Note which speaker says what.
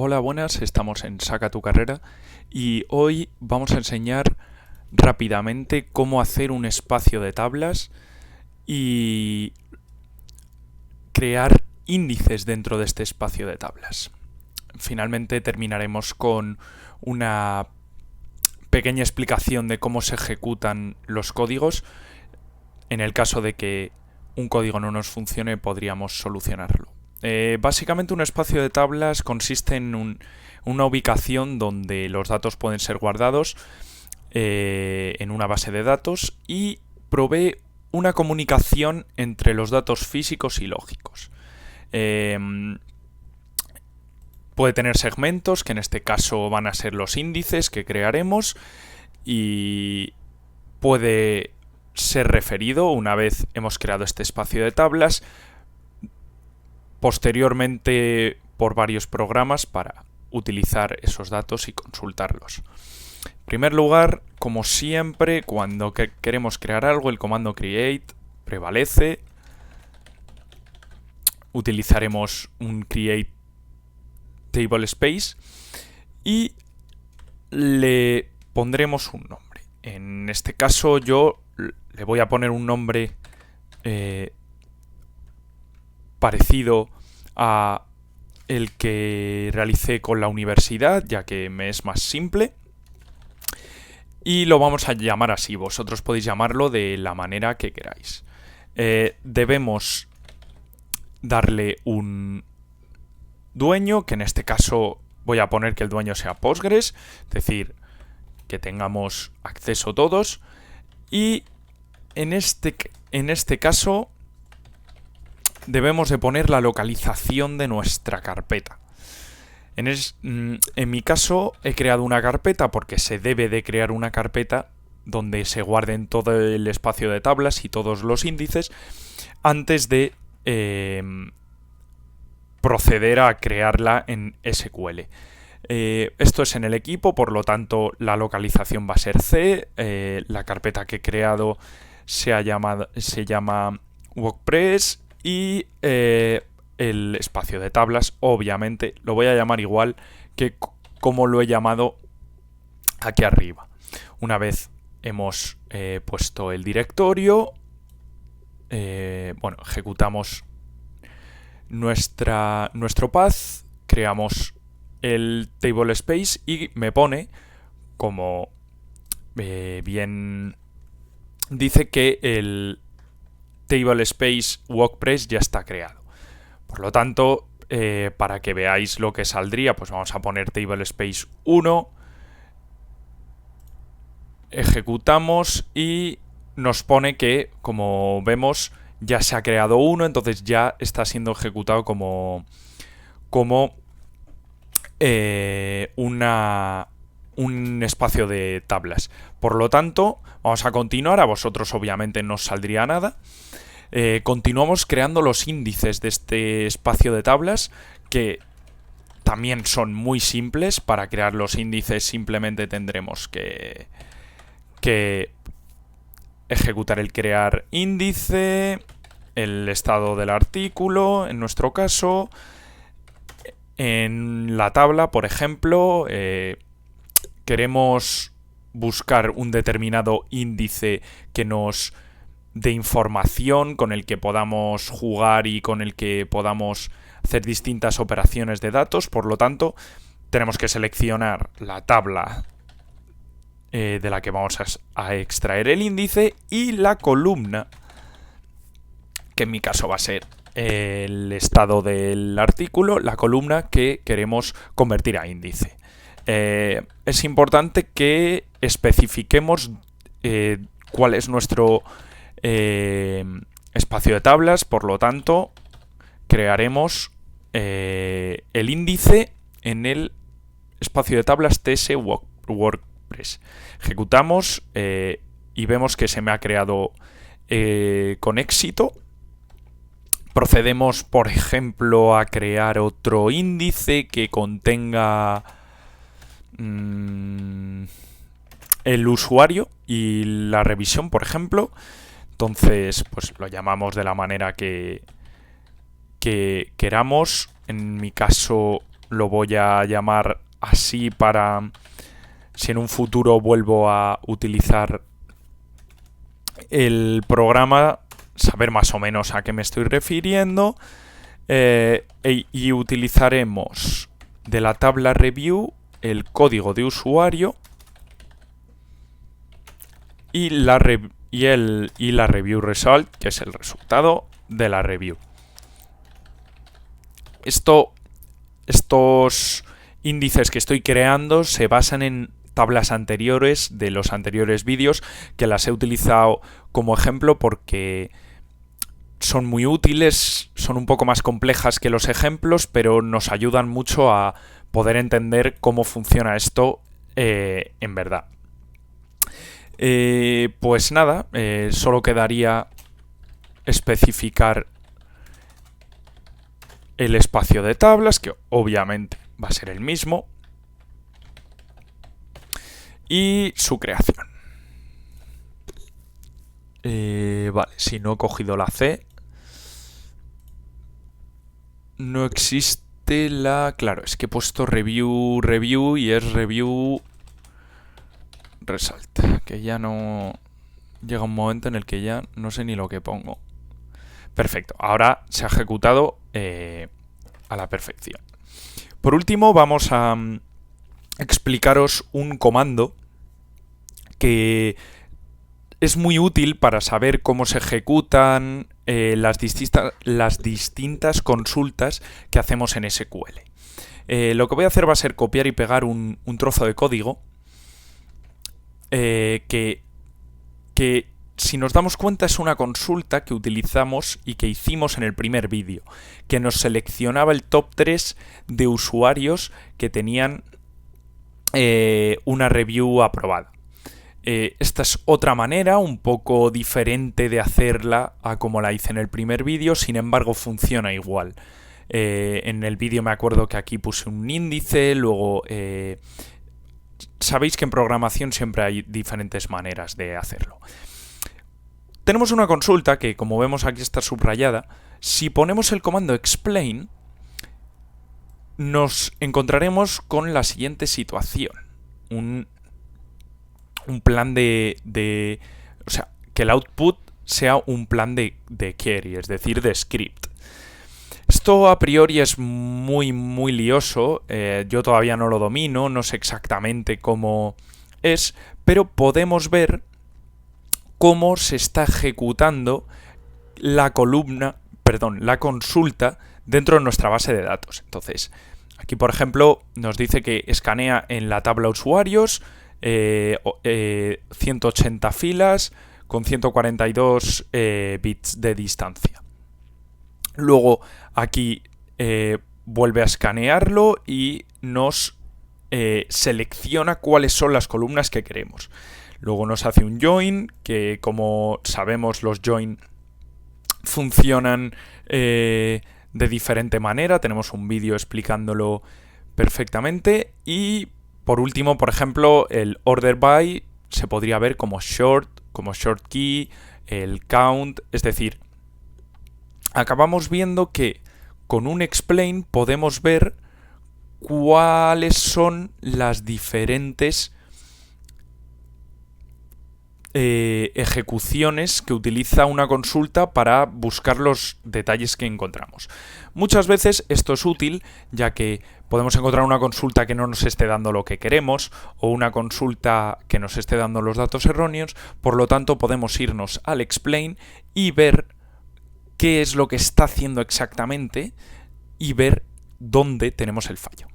Speaker 1: Hola, buenas, estamos en Saca tu Carrera y hoy vamos a enseñar rápidamente cómo hacer un espacio de tablas y crear índices dentro de este espacio de tablas. Finalmente terminaremos con una pequeña explicación de cómo se ejecutan los códigos. En el caso de que un código no nos funcione, podríamos solucionarlo. Básicamente un espacio de tablas consiste en una ubicación donde los datos pueden ser guardados en una base de datos y provee una comunicación entre los datos físicos y lógicos. Puede tener segmentos, que en este caso van a ser los índices que crearemos, y puede ser referido una vez hemos creado este espacio de tablas posteriormente por varios programas para utilizar esos datos y consultarlos. En primer lugar, como siempre, cuando queremos crear algo, el comando create prevalece. Utilizaremos un create table space y le pondremos un nombre. En este caso yo le voy a poner un nombre parecido a el que realicé con la universidad, ya que me es más simple. Y lo vamos a llamar así. Vosotros podéis llamarlo de la manera que queráis. Debemos darle un dueño, que en este caso voy a poner que el dueño sea Postgres, es decir, que tengamos acceso todos. Y en este caso debemos de poner la localización de nuestra carpeta. En mi caso he creado una carpeta porque se debe de crear una carpeta donde se guarden todo el espacio de tablas y todos los índices antes de proceder a crearla en SQL. Esto es en el equipo, por lo tanto la localización va a ser C. La carpeta que he creado se llama WordPress y el espacio de tablas, obviamente, lo voy a llamar igual que como lo he llamado aquí arriba. Una vez hemos puesto el directorio, ejecutamos nuestro path, creamos el table space y me pone, como bien dice, que el table space WordPress ya está creado. Por lo tanto, para que veáis lo que saldría, pues vamos a poner table space 1, ejecutamos y nos pone que, como vemos, ya se ha creado uno, entonces ya está siendo ejecutado como un espacio de tablas. Por lo tanto, vamos a continuar. A vosotros obviamente no os saldría nada. Continuamos creando los índices de este espacio de tablas, que también son muy simples. Para crear los índices simplemente tendremos que ejecutar el crear índice, el estado del artículo, en nuestro caso. En la tabla, por ejemplo, queremos buscar un determinado índice que nos dé información, con el que podamos jugar y con el que podamos hacer distintas operaciones de datos. Por lo tanto, tenemos que seleccionar la tabla de la que vamos a extraer el índice y la columna, que en mi caso va a ser el estado del artículo, la columna que queremos convertir a índice. Es importante que especifiquemos cuál es nuestro espacio de tablas. Por lo tanto, crearemos el índice en el espacio de tablas TS WordPress. Ejecutamos y vemos que se me ha creado con éxito. Procedemos, por ejemplo, a crear otro índice que contenga el usuario y la revisión, por ejemplo. Entonces, pues lo llamamos de la manera que queramos. En mi caso lo voy a llamar así para, si en un futuro vuelvo a utilizar el programa, saber más o menos a qué me estoy refiriendo. Y utilizaremos de la tabla review el código de usuario y la review result, que es el resultado de la review. Estos índices que estoy creando se basan en tablas anteriores de los anteriores vídeos, que las he utilizado como ejemplo porque son muy útiles, son un poco más complejas que los ejemplos, pero nos ayudan mucho a poder entender cómo funciona esto en verdad. Pues nada, solo quedaría especificar el espacio de tablas, que obviamente va a ser el mismo, y su creación. Vale, si no he cogido la C, no existe la... Claro, es que he puesto review y es review result, que ya no... Llega un momento en el que ya no sé ni lo que pongo. Perfecto, ahora se ha ejecutado a la perfección. Por último, vamos a explicaros un comando que es muy útil para saber cómo se ejecutan las distintas consultas que hacemos en SQL. Lo que voy a hacer va a ser copiar y pegar un trozo de código que si nos damos cuenta es una consulta que utilizamos y que hicimos en el primer vídeo, que nos seleccionaba el top 3 de usuarios que tenían una review aprobada. Esta es otra manera un poco diferente de hacerla a como la hice en el primer vídeo, sin embargo funciona igual. En el vídeo me acuerdo que aquí puse un índice, luego... sabéis que en programación siempre hay diferentes maneras de hacerlo. Tenemos una consulta que, como vemos aquí, está subrayada. Si ponemos el comando explain, nos encontraremos con la siguiente situación. Un plan de... O sea, que el output sea un plan de query, es decir, de script. Esto a priori es muy lioso. Yo todavía no lo domino, no sé exactamente cómo es, pero podemos ver cómo se está ejecutando la consulta dentro de nuestra base de datos. Entonces, aquí por ejemplo nos dice que escanea en la tabla usuarios 180 filas con 142 bits de distancia. Luego aquí vuelve a escanearlo y nos selecciona cuáles son las columnas que queremos. Luego nos hace un join, que como sabemos los join funcionan de diferente manera. Tenemos un vídeo explicándolo perfectamente. Y por último, por ejemplo, el order by se podría ver como short key, el count. Es decir, acabamos viendo que con un explain podemos ver cuáles son las diferentes ejecuciones que utiliza una consulta para buscar los detalles que encontramos. Muchas veces esto es útil, ya que podemos encontrar una consulta que no nos esté dando lo que queremos o una consulta que nos esté dando los datos erróneos. Por lo tanto, podemos irnos al explain y ver qué es lo que está haciendo exactamente y ver dónde tenemos el fallo.